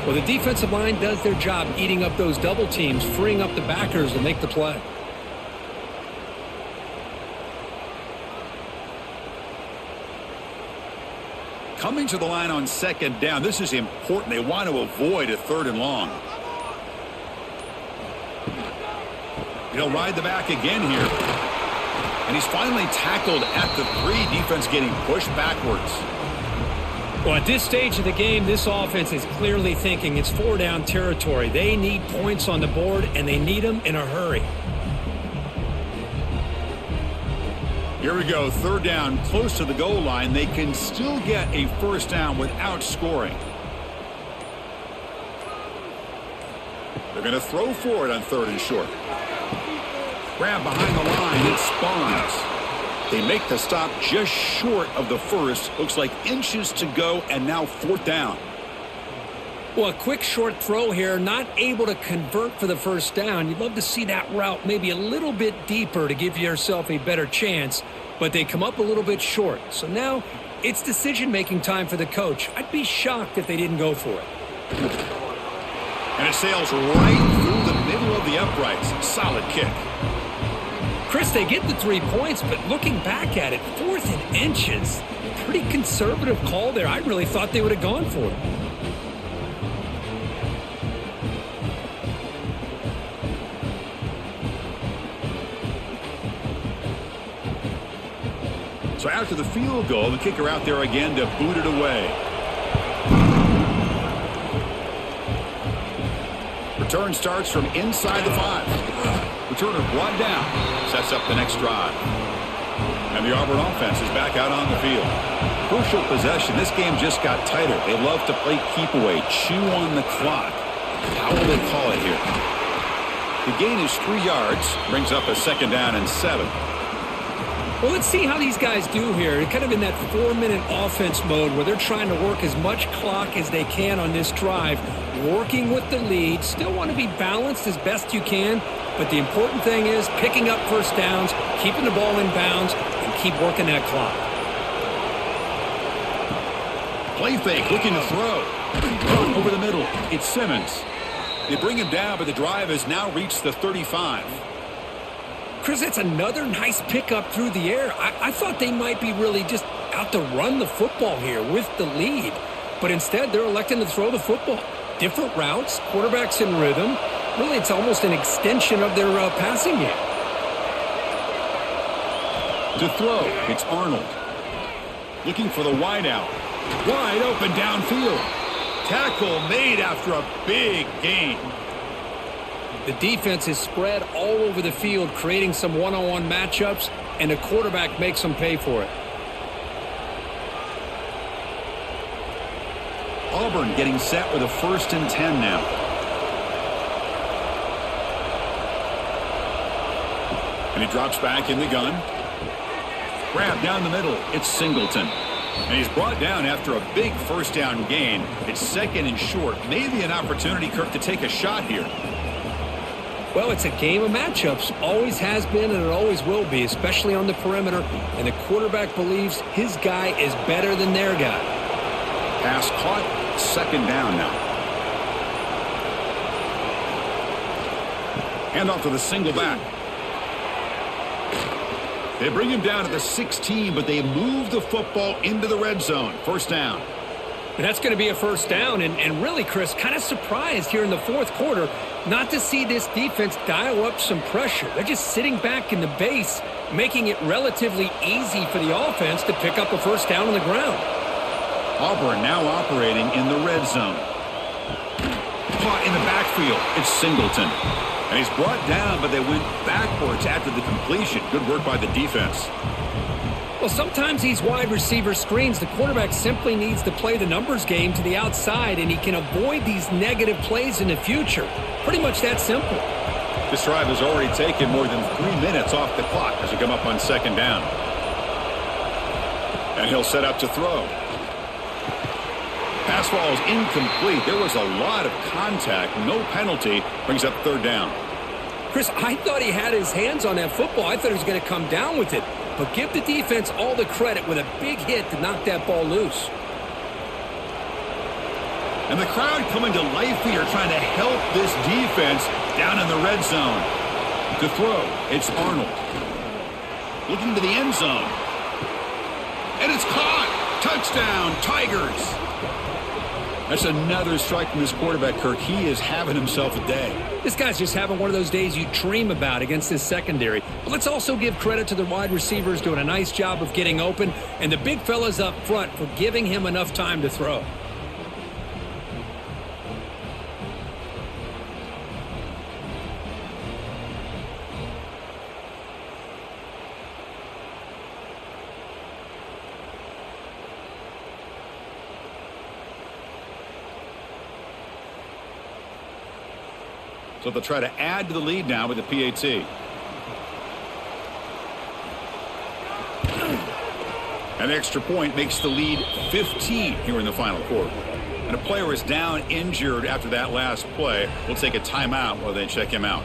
Well, the defensive line does their job eating up those double teams, freeing up the backers to make the play. Coming to the line on second down. This is important. They want to avoid a third and long. He'll ride the back again here. And he's finally tackled at the 3. Defense getting pushed backwards. Well, at this stage of the game, this offense is clearly thinking it's 4-down territory. They need points on the board, and they need them in a hurry. Here we go. Third down, close to the goal line. They can still get a first down without scoring. They're going to throw for it on third and short. Grab behind the line. It spawns. They make the stop just short of the first. Looks like inches to go, and now fourth down. Well, a quick short throw here, not able to convert for the first down. You'd love to see that route maybe a little bit deeper to give yourself a better chance, but they come up a little bit short. So now it's decision-making time for the coach. I'd be shocked if they didn't go for it. And it sails right through the middle of the uprights. Solid kick. Chris, they get the 3 points, but looking back at it, 4th and inches. Pretty conservative call there. I really thought they would have gone for it. So after the field goal, the kicker out there again to boot it away. Return starts from inside the 5. Returner brought down. Sets up the next drive. And the Auburn offense is back out on the field. Crucial possession. This game just got tighter. They love to play keep away, chew on the clock. How will they call it here? The gain is 3 yards. Brings up a second down and 7. Well, let's see how these guys do here. They're kind of in that 4-minute offense mode where they're trying to work as much clock as they can on this drive, working with the lead. Still want to be balanced as best you can, but the important thing is picking up first downs, keeping the ball in bounds, and keep working that clock. Play fake, looking to throw. Over the middle, it's Simmons. They bring him down, but the drive has now reached the 35. Chris, that's another nice pickup through the air. I thought they might be really just out to run the football here with the lead. But instead, they're electing to throw the football. Different routes, quarterbacks in rhythm. Really, it's almost an extension of their passing game. To throw, it's Arnold. Looking for the wideout. Wide open downfield. Tackle made after a big gain. The defense is spread all over the field, creating some one-on-one matchups, and the quarterback makes them pay for it. Auburn getting set with a 1st and 10 now. And he drops back in the gun. Grab down the middle. It's Singleton. And he's brought down after a big first down gain. It's 2nd and short. Maybe an opportunity, Kirk, to take a shot here. Well, it's a game of matchups. Always has been and it always will be, especially on the perimeter. And the quarterback believes his guy is better than their guy. Pass caught. 2nd down now. Hand off to the single back. They bring him down at the 16, but they move the football into the red zone. 1st down. And that's going to be a first down. And really, Chris, kind of surprised here in the 4th quarter not to see this defense dial up some pressure. They're just sitting back in the base, making it relatively easy for the offense to pick up a first down on the ground. Auburn now operating in the red zone. Caught in the backfield. It's Singleton. And he's brought down, but they went backwards after the completion. Good work by the defense. Well, sometimes these wide receiver screens, the quarterback simply needs to play the numbers game to the outside, and he can avoid these negative plays in the future. Pretty much that simple. This drive has already taken more than 3 minutes off the clock as we come up on second down. And he'll set up to throw. Pass ball is incomplete. There was a lot of contact. No penalty. Brings up third down. Chris, I thought he had his hands on that football. I thought he was going to come down with it. But give the defense all the credit with a big hit to knock that ball loose. And the crowd coming to life here trying to help this defense down in the red zone. To throw, it's Arnold. Looking to the end zone. And it's caught. Touchdown, Tigers. That's another strike from this quarterback, Kirk. He is having himself a day. This guy's just having one of those days you dream about against this secondary. But let's also give credit to the wide receivers doing a nice job of getting open, and the big fellas up front for giving him enough time to throw. So they'll try to add to the lead now with the PAT. An extra point makes the lead 15 here in the final quarter. And a player is down injured after that last play. We'll take a timeout while they check him out.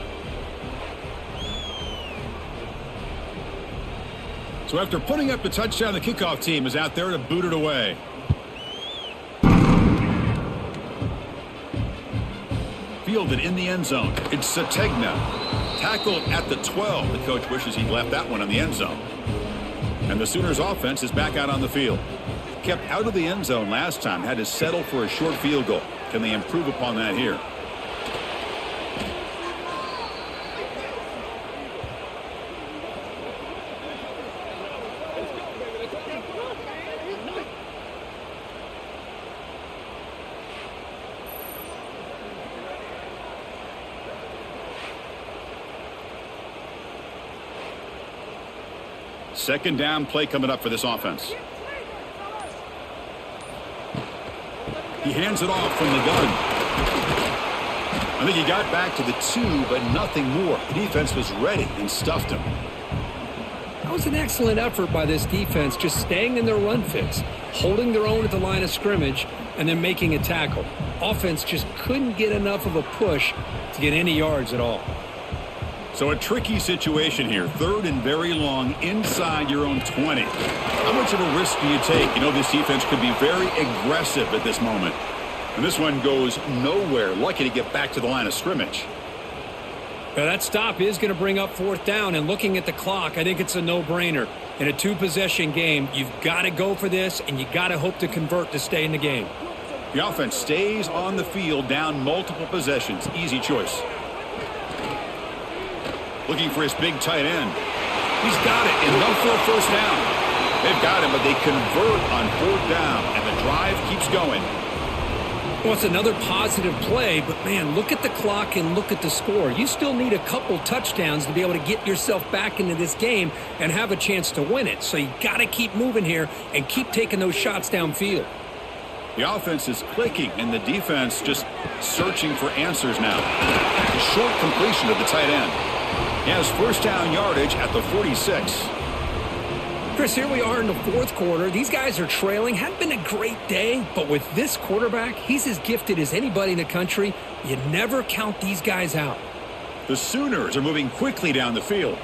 So after putting up the touchdown, the kickoff team is out there to boot it away. Fielded in the end zone. It's Sategna. Tackled at the 12. The coach wishes he'd left that one in the end zone. And the Sooners offense is back out on the field. Kept out of the end zone last time. Had to settle for a short field goal. Can they improve upon that here? Second down play coming up for this offense. He hands it off from the gun. I think he got back to the 2, but nothing more. The defense was ready and stuffed him. That was an excellent effort by this defense, just staying in their run fix, holding their own at the line of scrimmage, and then making a tackle. Offense just couldn't get enough of a push to get any yards at all. So a tricky situation here. Third and very long inside your own 20. How much of a risk do you take? You know, this defense could be very aggressive at this moment. And this one goes nowhere. Lucky to get back to the line of scrimmage. Now that stop is going to bring up fourth down. And looking at the clock, I think it's a no-brainer. In a two-possession game, you've got to go for this, and you got to hope to convert to stay in the game. The offense stays on the field down multiple possessions. Easy choice. Looking for his big tight end. He's got it. Enough for a first down. They've got him, but they convert on fourth down, and the drive keeps going. Well, it's another positive play, but, man, look at the clock and look at the score. You still need a couple touchdowns to be able to get yourself back into this game and have a chance to win it. So you got to keep moving here and keep taking those shots downfield. The offense is clicking, and the defense just searching for answers now. A short completion of the tight end. He has first down yardage at the 46. Chris, here we are in the fourth quarter. These guys are trailing. Hadn't been a great day, but with this quarterback, he's as gifted as anybody in the country. You never count these guys out. The Sooners are moving quickly down the field.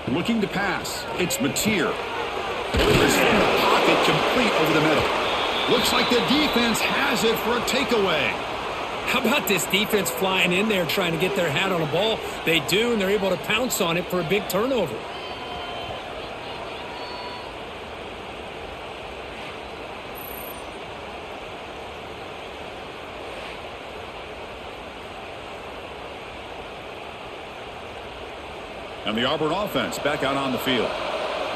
Looking to pass. It's Mateer. Delivers in the pocket, complete over the middle. Looks like the defense has it for a takeaway. How about this defense flying in there trying to get their hat on a ball? They do, and they're able to pounce on it for a big turnover. And the Auburn offense back out on the field.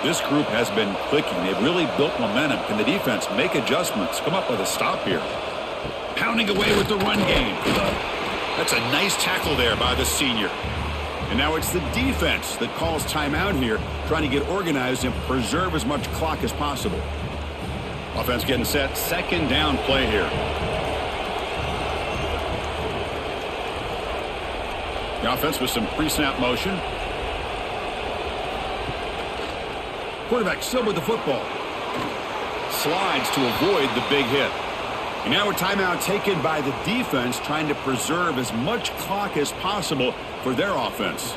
This group has been clicking. They've really built momentum. Can the defense make adjustments? Come up with a stop here. Pounding away with the run game. That's a nice tackle there by the senior. And now it's the defense that calls timeout here, trying to get organized and preserve as much clock as possible. Offense getting set. Second down play here. The offense with some pre-snap motion. Quarterback still with the football. Slides to avoid the big hit. And now a timeout taken by the defense, trying to preserve as much clock as possible for their offense.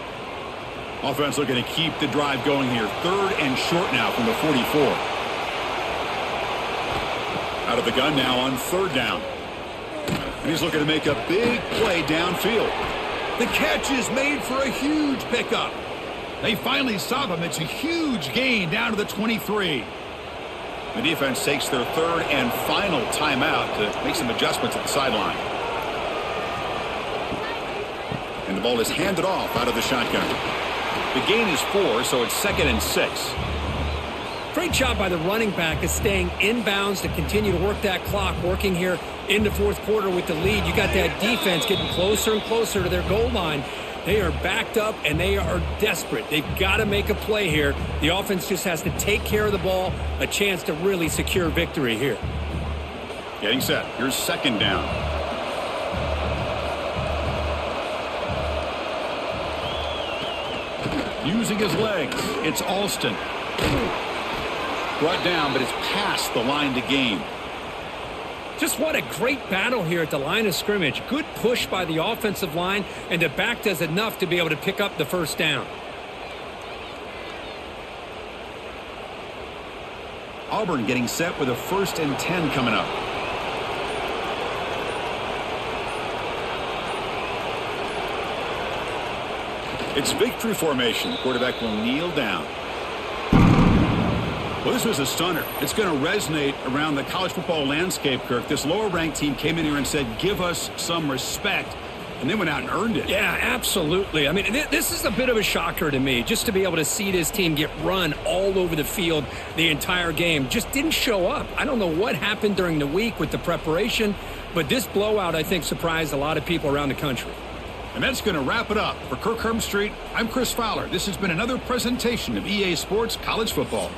Offense looking to keep the drive going here. Third and short now from the 44. Out of the gun now on third down. And he's looking to make a big play downfield. The catch is made for a huge pickup. They finally stop him. It's a huge gain down to the 23. The defense takes their third and final timeout to make some adjustments at the sideline. And the ball is handed off out of the shotgun. The gain is 4, so it's 2nd and 6. Great job by the running back of staying inbounds to continue to work that clock, working here in the fourth quarter with the lead. You got that defense getting closer and closer to their goal line. They are backed up, and they are desperate. They've got to make a play here. The offense just has to take care of the ball, a chance to really secure victory here. Getting set. Here's second down. Using his legs, it's Alston. Brought down, but it's past the line to gain. Just what a great battle here at the line of scrimmage. Good push by the offensive line, and the back does enough to be able to pick up the first down. Auburn getting set with a 1st and 10 coming up. It's victory formation. Quarterback will kneel down. Well, this was a stunner. It's going to resonate around the college football landscape, Kirk. This lower-ranked team came in here and said, give us some respect, and they went out and earned it. Yeah, absolutely. I mean, this is a bit of a shocker to me, just to be able to see this team get run all over the field the entire game. Just didn't show up. I don't know what happened during the week with the preparation, but this blowout, I think, surprised a lot of people around the country. And that's going to wrap it up. For Kirk Herbstreit, I'm Chris Fowler. This has been another presentation of EA Sports College Football.